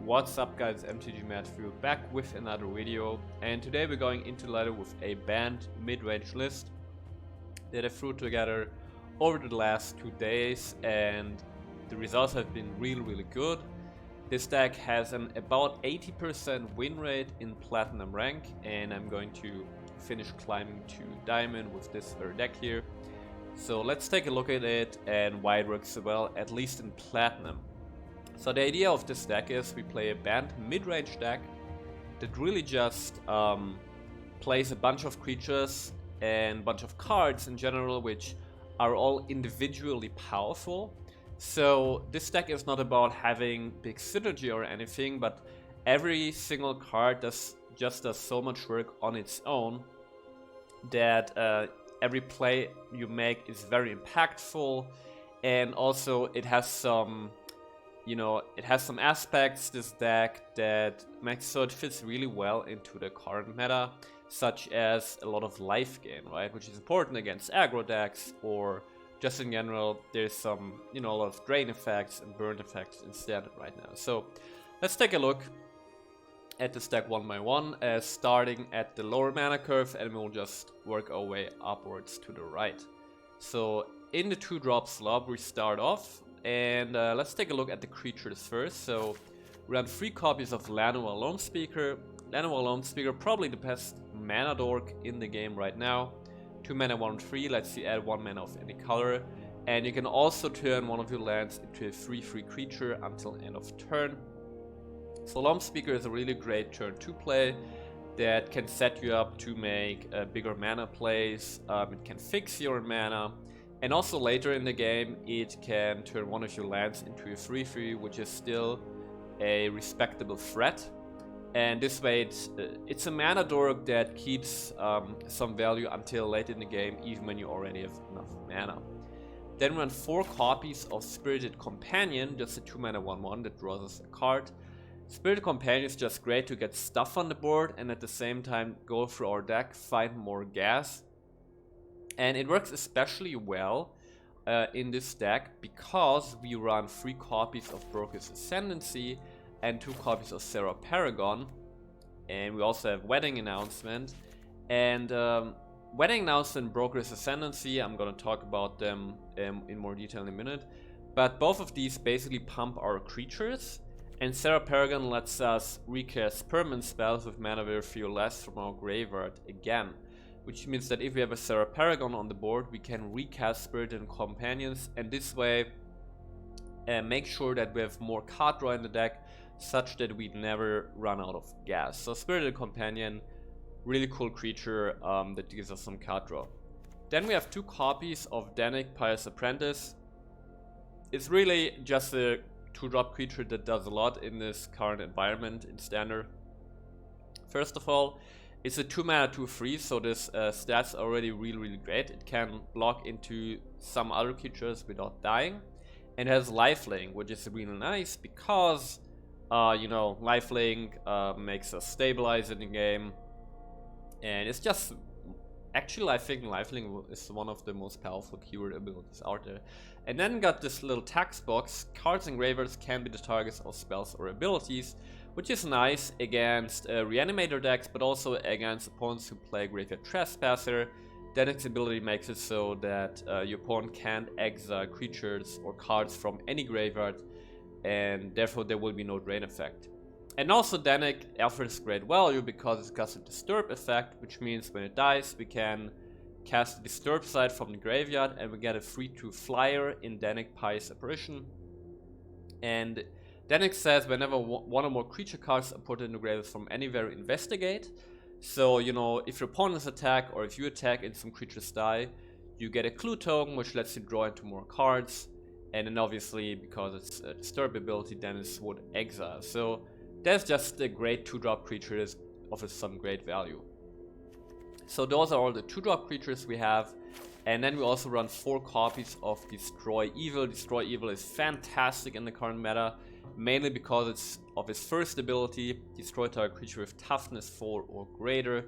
What's up guys, mtg Matthew back with another video, and today we're going into ladder with a Bant Midrange list that I threw together over the last 2 days, and the results have been really good. This deck has an about 80% win rate in platinum rank, and I'm going to finish climbing to diamond with this very deck here. So let's take a look at it and why it works so well, at least in platinum. So the idea of this deck is we play a Bant Midrange deck that really just plays a bunch of creatures and a bunch of cards in general, which are all individually powerful. So this deck is not about having big synergy or anything, but every single card just does so much work on its own that every play you make is very impactful, and also it has some aspects, this deck, that makes so it fits really well into the current meta, such as a lot of life gain, right? Which is important against aggro decks, or just in general, there's some, a lot of drain effects and burn effects in standard right now. So let's take a look at this deck one by one, starting at the lower mana curve, and we'll just work our way upwards to the right. So in the 2-drop slot, we start off. And let's take a look at the creatures first. So we run 3 copies of Llanowar Lonespeaker. Llanowar Lonespeaker, probably the best mana dork in the game right now. 2 mana 1/3, lets you add 1 mana of any color. And you can also turn one of your lands into a 3/3 creature until end of turn. So Lonespeaker is a really great turn 2 play that can set you up to make bigger mana plays. It can fix your mana. And also later in the game, it can turn one of your lands into a 3/3, which is still a respectable threat. And this way, it's a mana dork that keeps some value until late in the game, even when you already have enough mana. Then run 4 copies of Spirited Companion, just a 2 mana 1/1 that draws us a card. Spirited Companion is just great to get stuff on the board and at the same time go through our deck, find more gas. And it works especially well in this deck because we run 3 copies of Broker's Ascendancy and 2 copies of Serra Paragon. And we also have Wedding Announcement. And Wedding Announcement and Broker's Ascendancy, I'm going to talk about them in more detail in a minute. But both of these basically pump our creatures. And Serra Paragon lets us recast permanent spells with mana worth 3 or less from our graveyard again. Which means that if we have a Serra Paragon on the board, we can recast Spirited Companions, and this way make sure that we have more card draw in the deck, such that we never run out of gas. So Spirited Companion, really cool creature that gives us some card draw. Then we have 2 copies of Decktech Pious Apprentice. It's really just a 2-drop creature that does a lot in this current environment in standard. First of all, it's a 2 mana 2/3, so this stats are already really great. It can block into some other creatures without dying, and has lifelink, which is really nice because lifelink makes us stabilize in the game, and it's just actually I think lifelink is one of the most powerful keyword abilities out there. And then got this little text box: cards and graveyards can be the targets of spells or abilities, which is nice against reanimator decks, but also against opponents who play Graveyard Trespasser. Decktech's ability makes it so that your opponent can't exile creatures or cards from any graveyard, and therefore there will be no drain effect. And also Decktech offers great value because it's got a disturb effect, which means when it dies we can cast the disturb side from the graveyard and we get a 3/2 flyer in Decktech Pious Apparition. And Decktech says whenever one or more creature cards are put in the graveyard from anywhere, investigate. So, if your opponents attack or if you attack and some creatures die, you get a clue token, which lets you draw into more cards. And then obviously, because it's a disturb ability, then it would exile. So that's just a great 2-drop creature that offers some great value. So those are all the 2-drop creatures we have. And then we also run 4 copies of Destroy Evil. Destroy Evil is fantastic in the current meta, mainly because of its first ability, destroy target creature with toughness 4 or greater.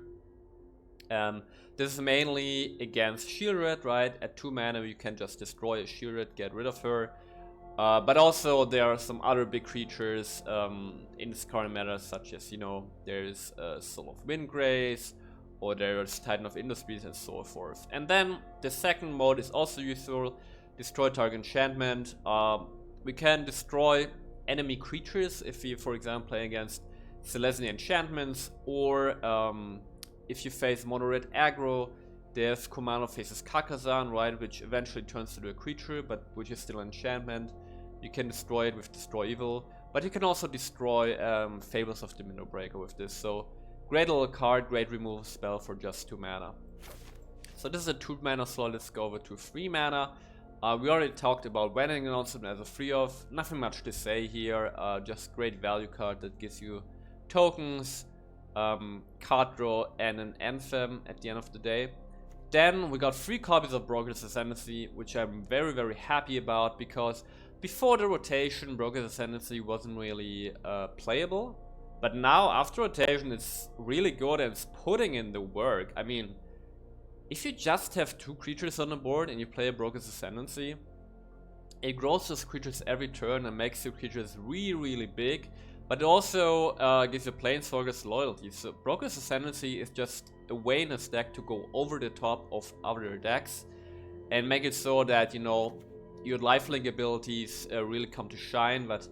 This is mainly against Sheilred, right? At 2 mana you can just destroy a Sheilred, get rid of her. But also there are some other big creatures in this current meta, such as, you know, there's Soul of Windgrace, or there's Titan of Industries and so forth. And then the second mode is also useful, destroy target enchantment. We can destroy enemy creatures if we, for example, play against Selesnya enchantments, or if you face mono-red aggro, there's Kumano faces Kakazan, right, which eventually turns into a creature, but which is still enchantment. You can destroy it with Destroy Evil, but you can also destroy Fables of the Minnow Breaker with this. So great little card, great removal spell for just 2 mana. So this is a 2 mana slot. Let's go over to 3 mana. We already talked about Wedding Announcement as a free off. Nothing much to say here. Just great value card that gives you tokens, card draw, and an anthem at the end of the day. Then we got 3 copies of Broker's Ascendancy, which I'm very, very happy about, because before the rotation, Broker's Ascendancy wasn't really playable. But now, after rotation, it's really good and it's putting in the work. I mean, if you just have 2 creatures on the board and you play a Broker's Ascendancy, it grows those creatures every turn and makes your creatures really, really big. But it also gives your Planeswalkers loyalty. So Broker's Ascendancy is just a way in this deck to go over the top of other decks and make it so that, you know, your lifelink abilities really come to shine. But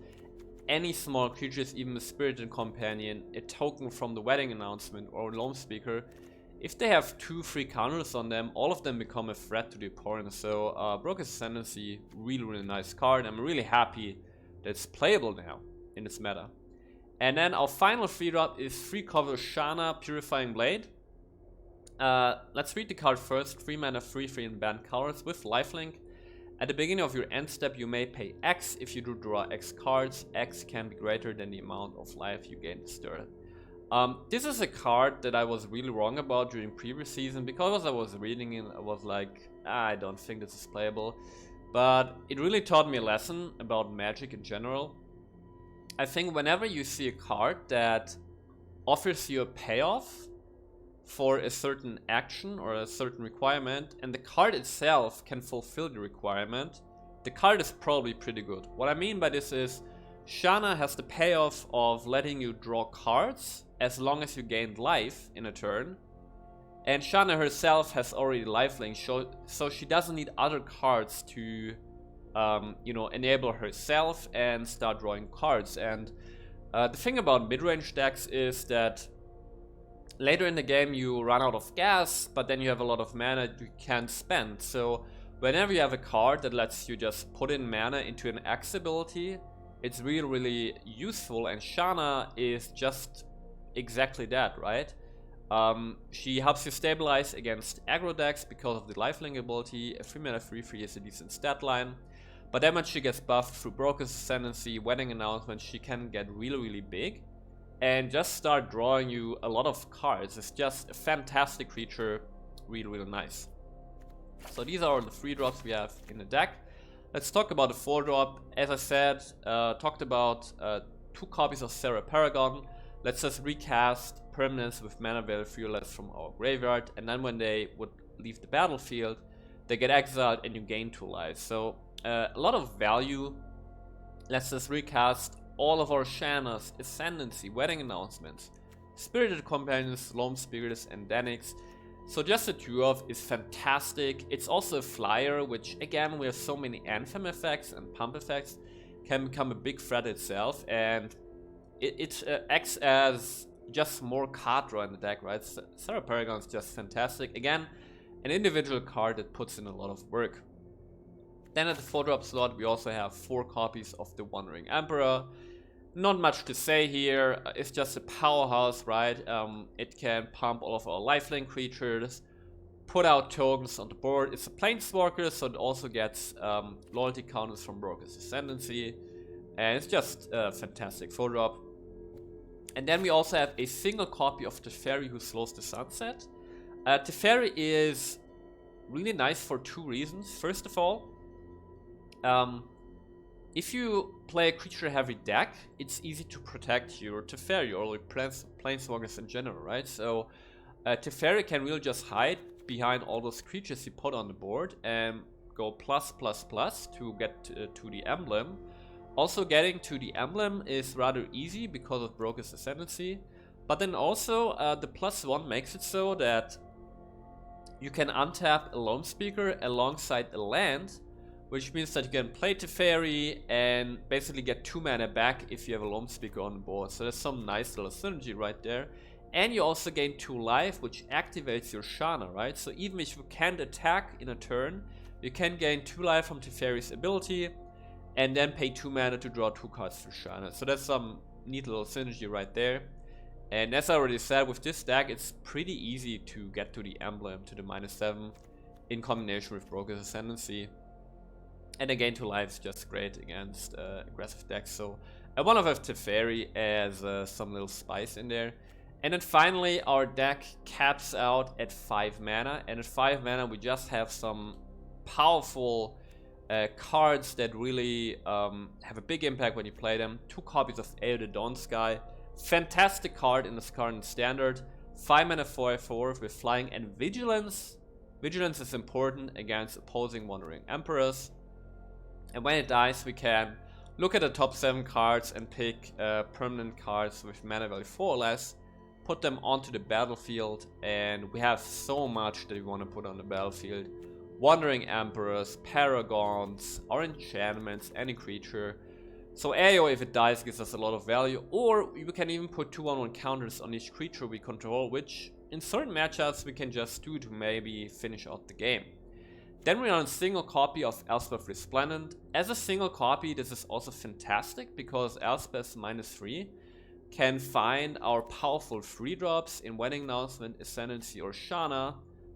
any small creatures, even a Spirited Companion, a token from the Wedding Announcement, or Loam Speaker, if they have 2 free counters on them, all of them become a threat to the opponent. So Broker's Ascendancy, really, really nice card. I'm really happy that it's playable now in this meta. And then our final 3-drop is 3 cover Shana, Purifying Blade. Let's read the card first. 3 mana, 3/3 in banned colors with lifelink. At the beginning of your end step, you may pay X. If you do draw X cards, X can be greater than the amount of life you gain this turn. This is a card that I was really wrong about during previous season, because I was reading it, I was like, I don't think this is playable. But it really taught me a lesson about Magic in general. I think whenever you see a card that offers you a payoff for a certain action or a certain requirement, and the card itself can fulfill the requirement, the card is probably pretty good. What I mean by this is, Shana has the payoff of letting you draw cards as long as you gained life in a turn, and Shana herself has already lifelink, so she doesn't need other cards to you know, enable herself and start drawing cards. And the thing about mid-range decks is that later in the game you run out of gas, but then you have a lot of mana you can't spend. So whenever you have a card that lets you just put in mana into an X ability, it's really, really useful, and Shana is just exactly that, right? She helps you stabilize against aggro decks because of the lifelink ability. A 3 mana 3/3 is a decent stat line. But then when she gets buffed through Broker's Ascendancy, Wedding Announcement, she can get really, really big and just start drawing you a lot of cards. It's just a fantastic creature, really, really nice. So these are the 3-drops we have in the deck. Let's talk about the 4-drop. As I said, talked about 2 copies of Serra Paragon. Let's just recast permanents with mana value 3 or less from our graveyard, and then when they would leave the battlefield, they get exiled and you gain 2 lives. So a lot of value. Let's just recast all of our Shanas, Ascendancy, Wedding Announcements, Spirited Companions, Loam Speakers, and Danix. So just the 2 of is fantastic. It's also a flyer, which again, we have so many Anthem effects and pump effects, can become a big threat itself, and it acts as just more card draw in the deck, right? Serra Paragon is just fantastic. Again, an individual card that puts in a lot of work. Then at the 4-drop slot, we also have 4 copies of the Wandering Emperor. Not much to say here, it's just a powerhouse, right? It can pump all of our lifelink creatures, put out tokens on the board. It's a Planeswalker, so it also gets loyalty counters from Broker's Ascendancy. And it's just a fantastic 4-drop. And then we also have a single copy of Teferi Who Slows the Sunset. Teferi is really nice for 2 reasons. First of all, if you play a creature-heavy deck, it's easy to protect your Teferi or your Planeswalkers in general, right? So Teferi can really just hide behind all those creatures you put on the board and go plus plus plus to get to the emblem. Also getting to the emblem is rather easy because of Broker's Ascendancy. But then also the +1 makes it so that you can untap a Loam Speaker alongside a land, which means that you can play Teferi and basically get 2 mana back if you have a Loam Speaker on the board. So there's some nice little synergy right there. And you also gain 2 life, which activates your Shana, right? So even if you can't attack in a turn, you can gain 2 life from Teferi's ability, and then pay 2 mana to draw 2 cards for Shana. So that's some neat little synergy right there. And as I already said, with this deck, it's pretty easy to get to the emblem, to the -7, in combination with Broker's Ascendancy. And again, 2 lives just great against aggressive decks. So I want to have Teferi as some little spice in there. And then finally, our deck caps out at 5 mana. And at 5 mana, we just have some powerful cards that really have a big impact when you play them. 2 copies of Aeon the Dawn Sky. Fantastic card in this current standard. 5 mana 4/4 with flying and vigilance. Vigilance is important against opposing Wandering Emperors. And when it dies, we can look at the top 7 cards and pick permanent cards with mana value 4 or less. Put them onto the battlefield, and we have so much that we want to put on the battlefield. Wandering Emperors, Paragons, or Enchantments, any creature. So AO, if it dies, gives us a lot of value, or we can even put 2/1/1 counters on each creature we control, which in certain matchups we can just do to maybe finish out the game. Then we are on a single copy of Elspeth Resplendent. As a single copy, this is also fantastic, because Elspeth's -3 can find our powerful 3 drops in Wedding Announcement, Ascendancy, or Shana,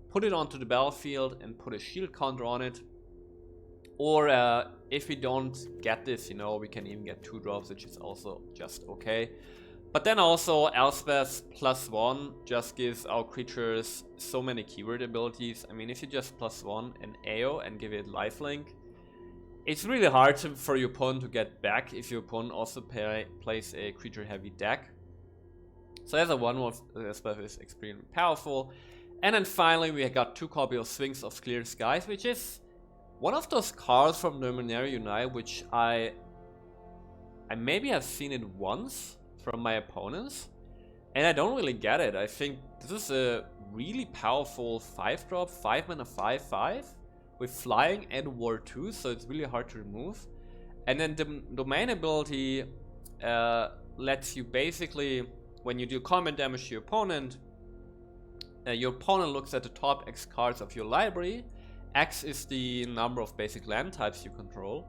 put it onto the battlefield and put a shield counter on it. Or if we don't get this, you know, we can even get 2 drops, which is also just okay. But then also Elspeth's +1 just gives our creatures so many keyword abilities. I mean, if you just +1 an AO and give it lifelink, it's really hard for your opponent to get back if your opponent also plays a creature heavy deck. So as a 1/1 Elspeth is extremely powerful. And then finally we got 2 copies of Sphinx of Clear Skies, which is one of those cards from Dominaria Unite, which I maybe have seen it once from my opponents, and I don't really get it. I think this is a really powerful 5-drop, 5 mana 5/5 with flying and war 2, so it's really hard to remove. And then the domain ability lets you basically, when you do combat damage to your opponent looks at the top X cards of your library. X is the number of basic land types you control.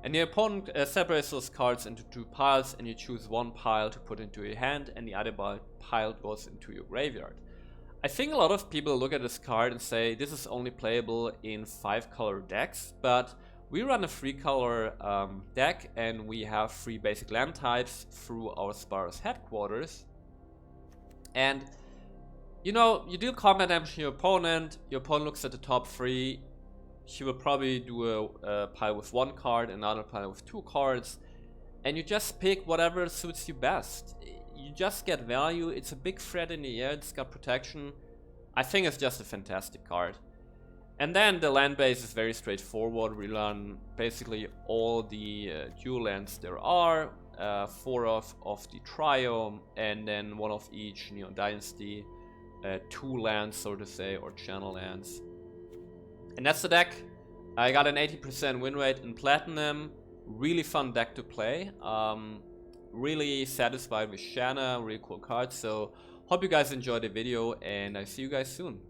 And your opponent separates those cards into 2 piles, and you choose 1 pile to put into your hand, and the other pile goes into your graveyard. I think a lot of people look at this card and say this is only playable in 5-color decks, but we run a 3-color deck, and we have 3 basic land types through our Sparrow's headquarters. And you know, you deal combat damage to your opponent looks at the top 3, he will probably do a pile with 1 card, another pile with 2 cards, and you just pick whatever suits you best. You just get value, it's a big threat in the air, it's got protection. I think it's just a fantastic card. And then the land base is very straightforward. We run basically all the dual lands there are, 4 of the Trio, and then 1 of each Neon Dynasty. 2 lands, so to say, or channel lands. And that's the deck. I got an 80% win rate in Platinum. Really fun deck to play. Really satisfied with Shana, really cool cards. So hope you guys enjoyed the video, and I see you guys soon.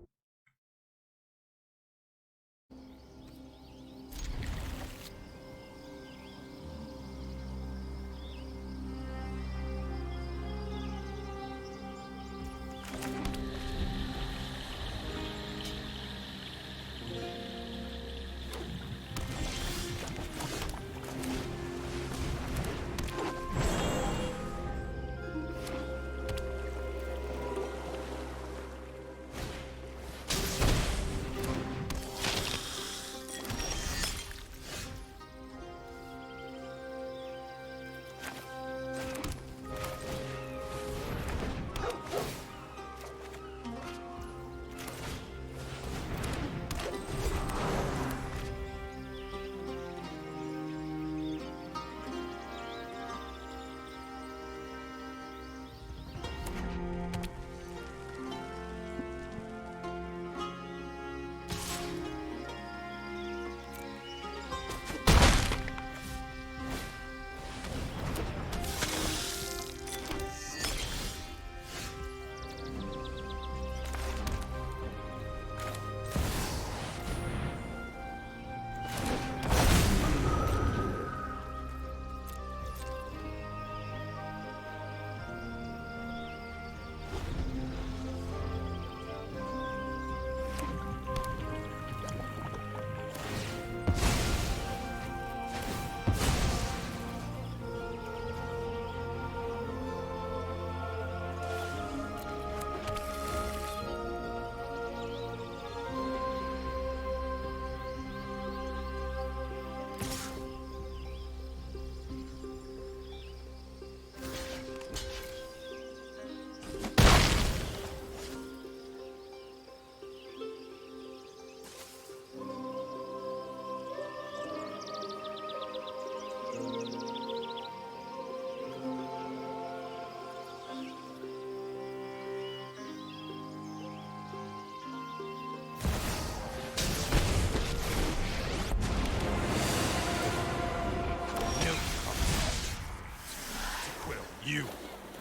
You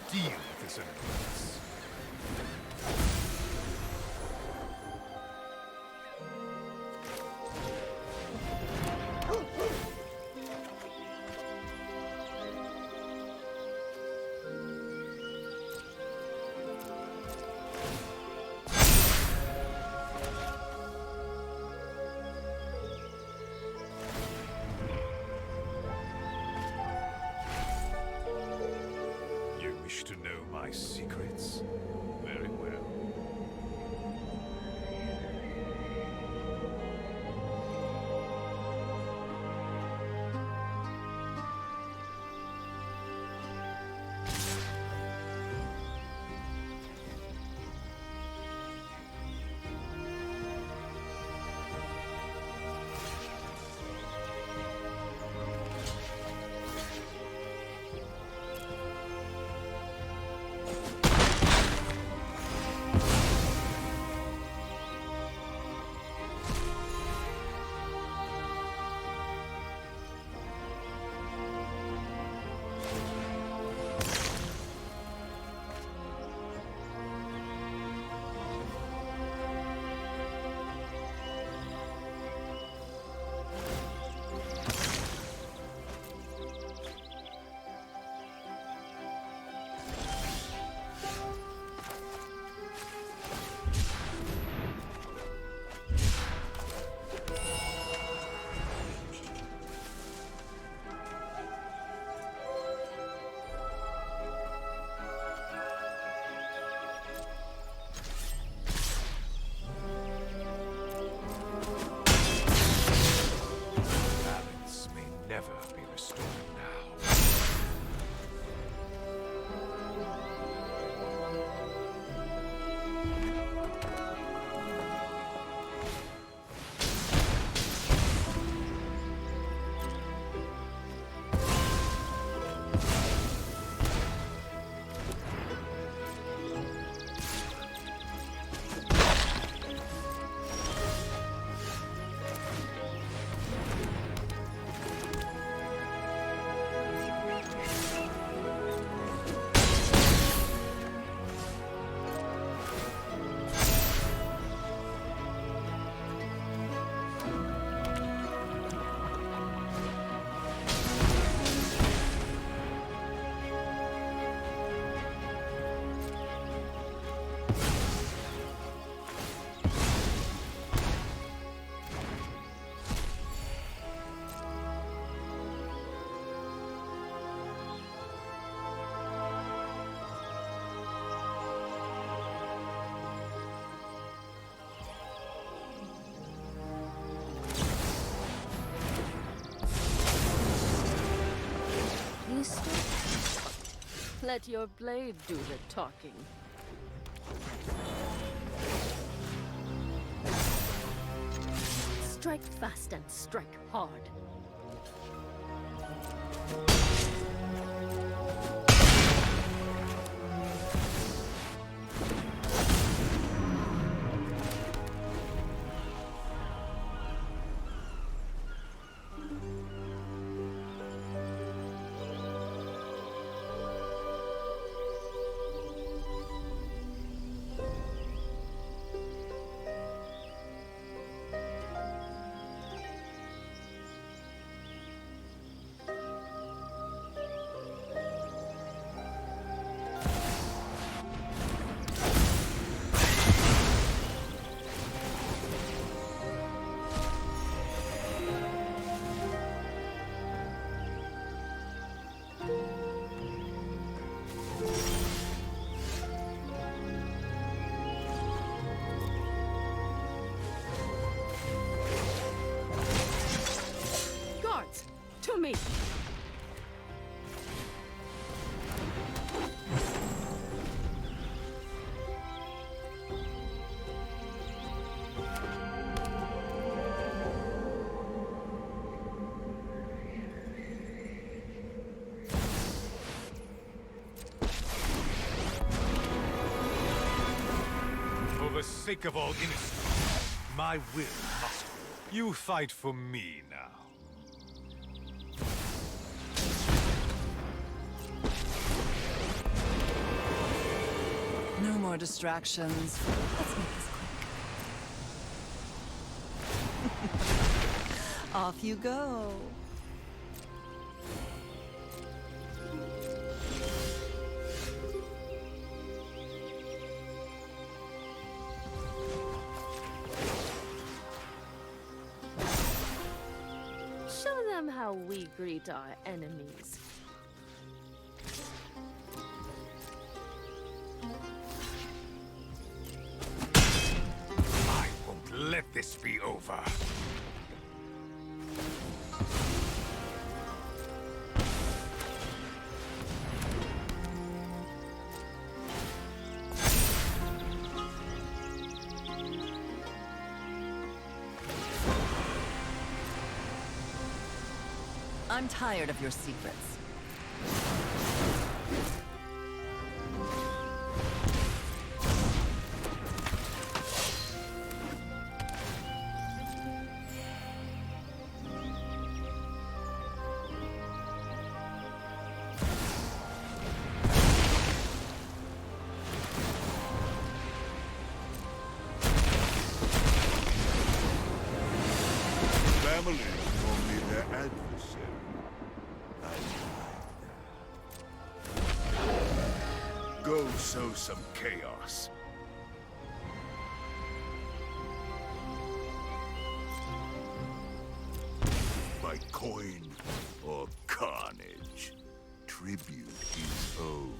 deal with this annoyance. Wish to know my secrets? Very well. Let your blade do the talking. Strike fast and strike hard. To me. For the sake of all innocents, my will must rule. You fight for me now. more distractions. Let's make this quick. Off you go. Show them how we greet our enemies. I won't let this be over. I'm tired of your secrets. Family is only their adversary. Go sow some chaos. By coin or carnage, tribute is owed.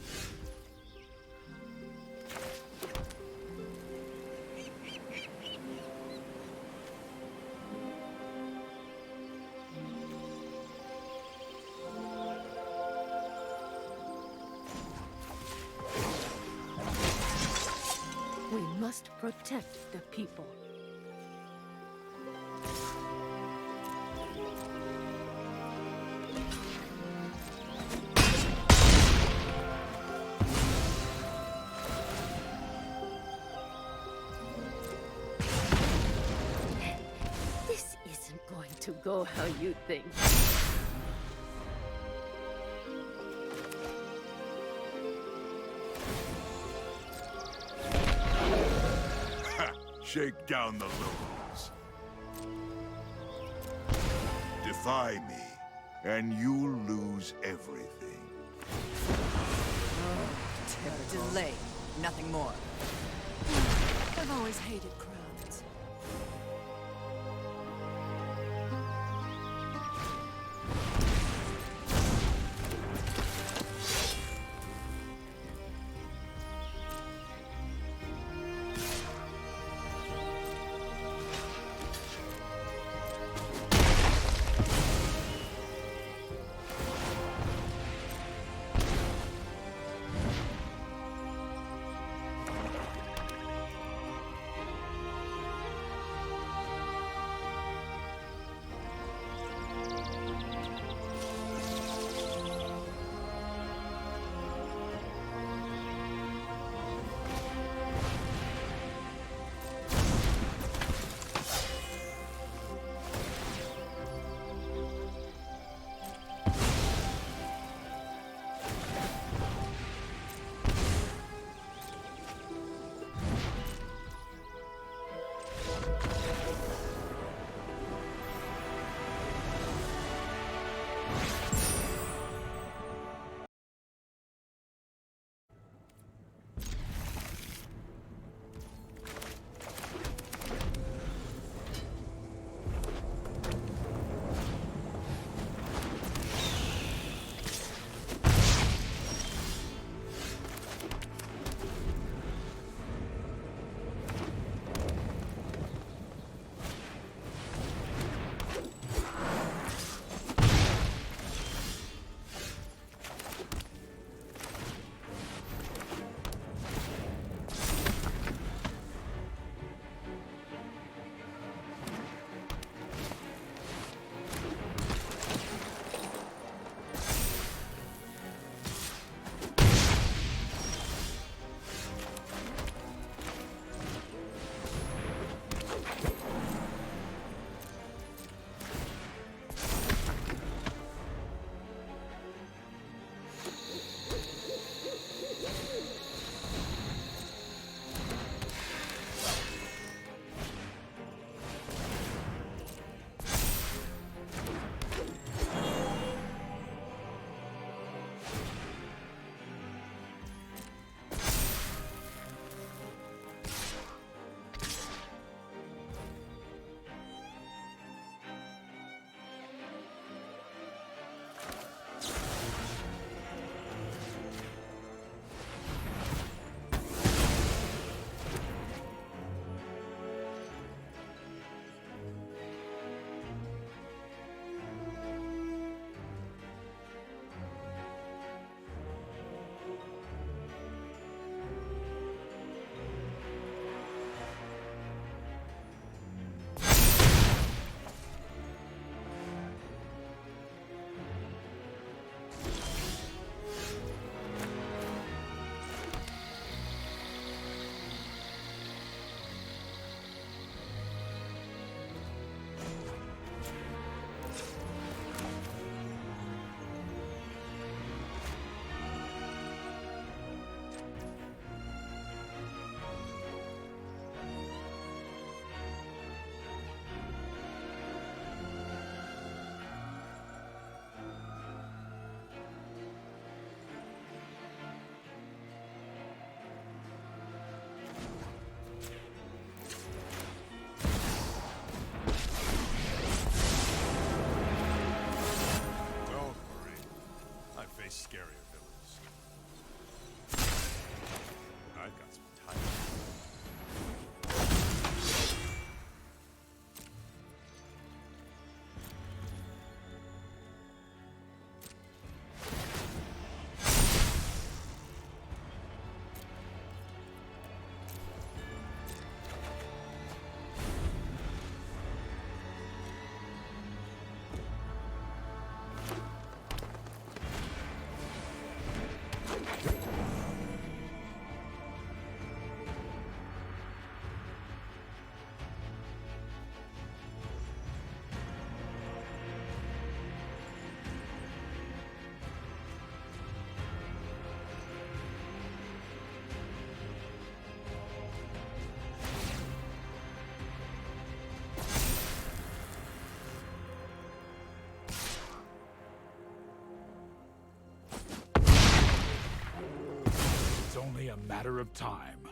We must protect the people. This isn't going to go how you think. Shake down the locals. Defy me, and you'll lose everything. Delay, nothing more. I've always hated crowds. only a matter of time.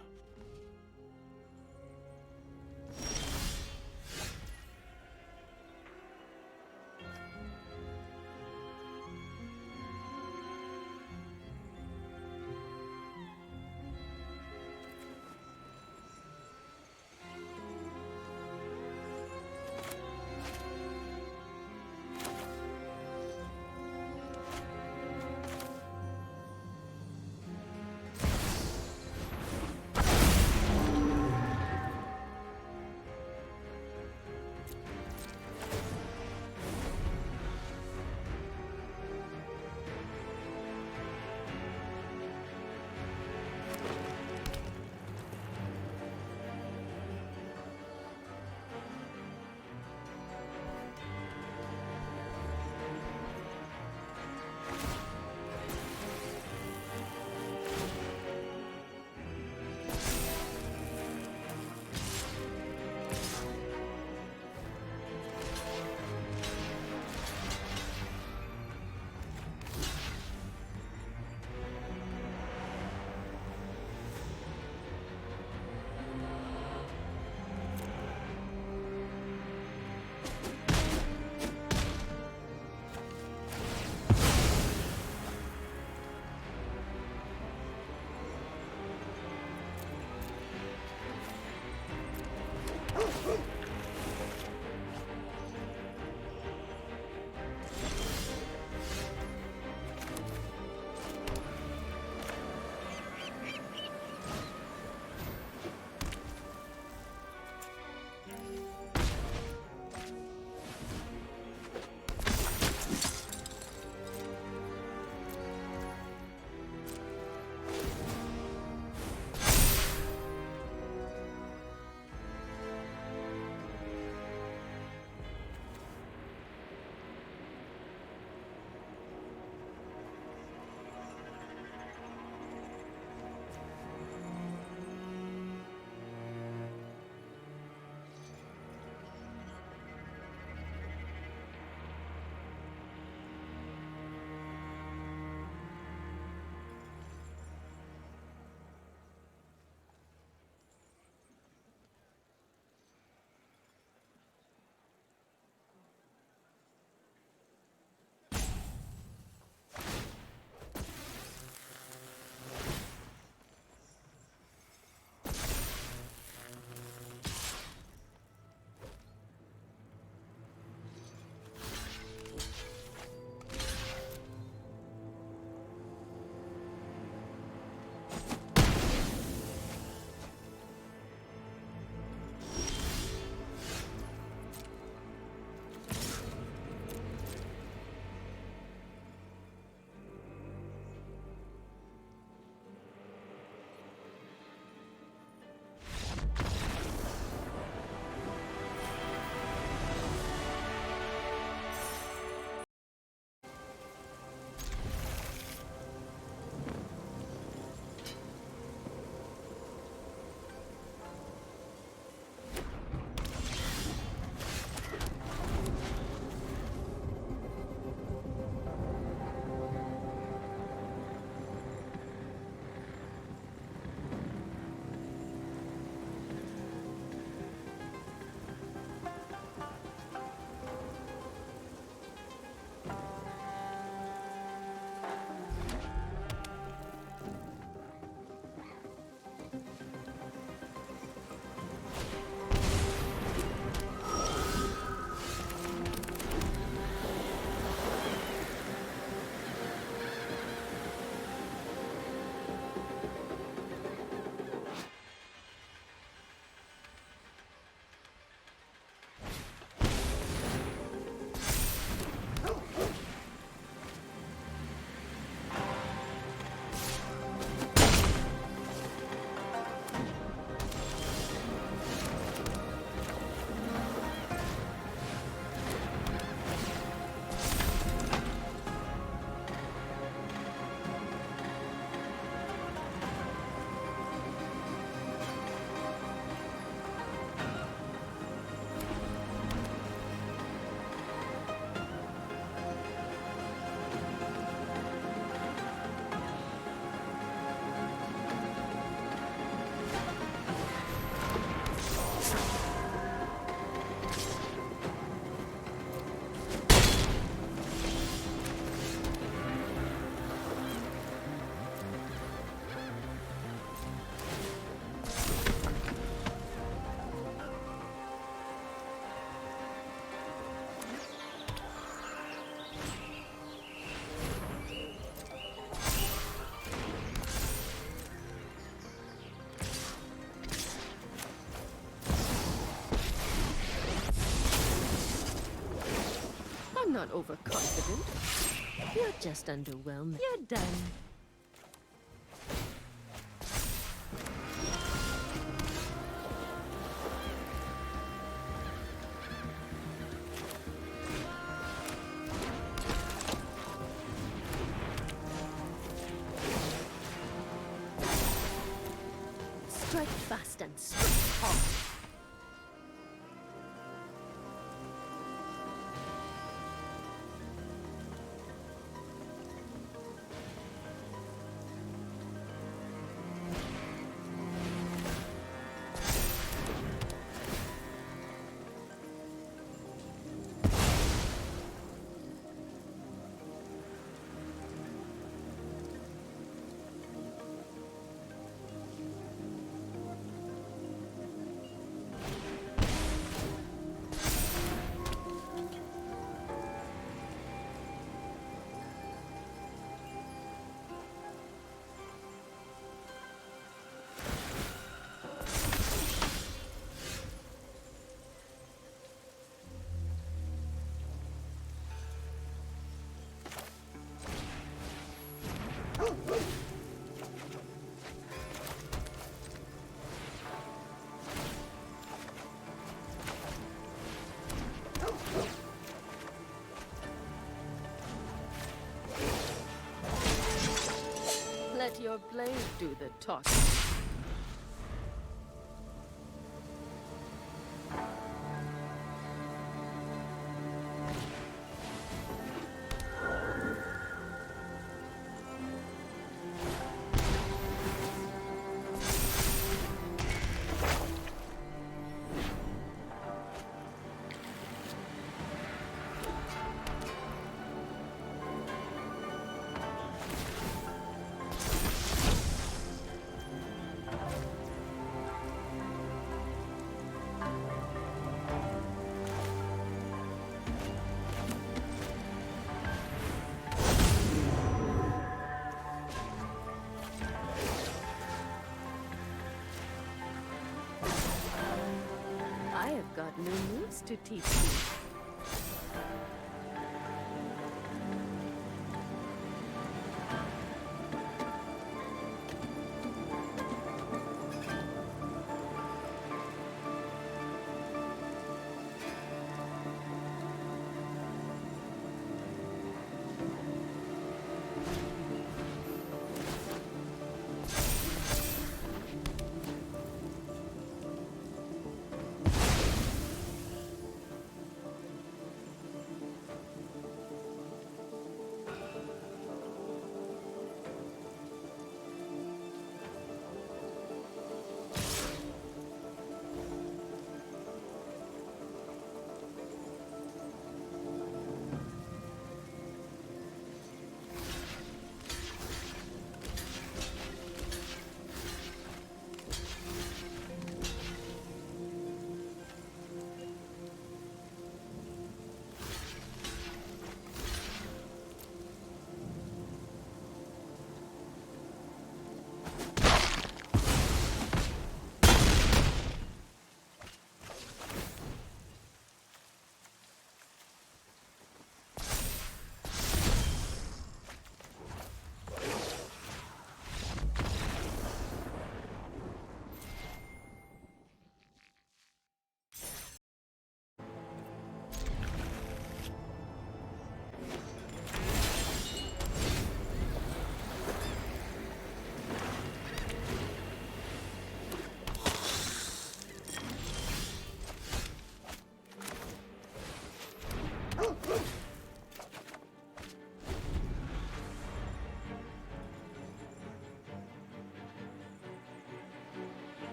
not overconfident. You're just underwhelmed. You're done. Strike fast and strike hard. Let your blade do the talking. I have got new moves to teach you.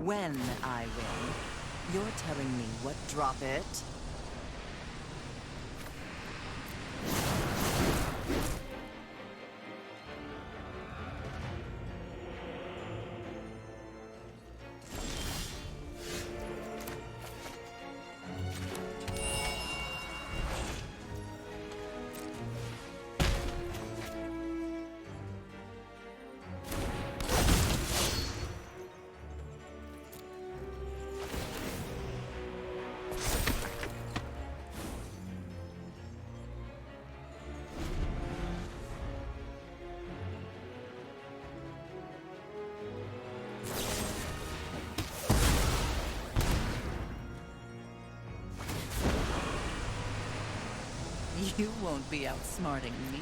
When I win, you're telling me what drop it? You won't be outsmarting me.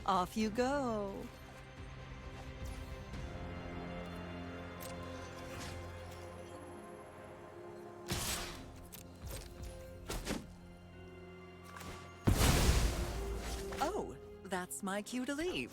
Off you go. Oh, that's my cue to leave.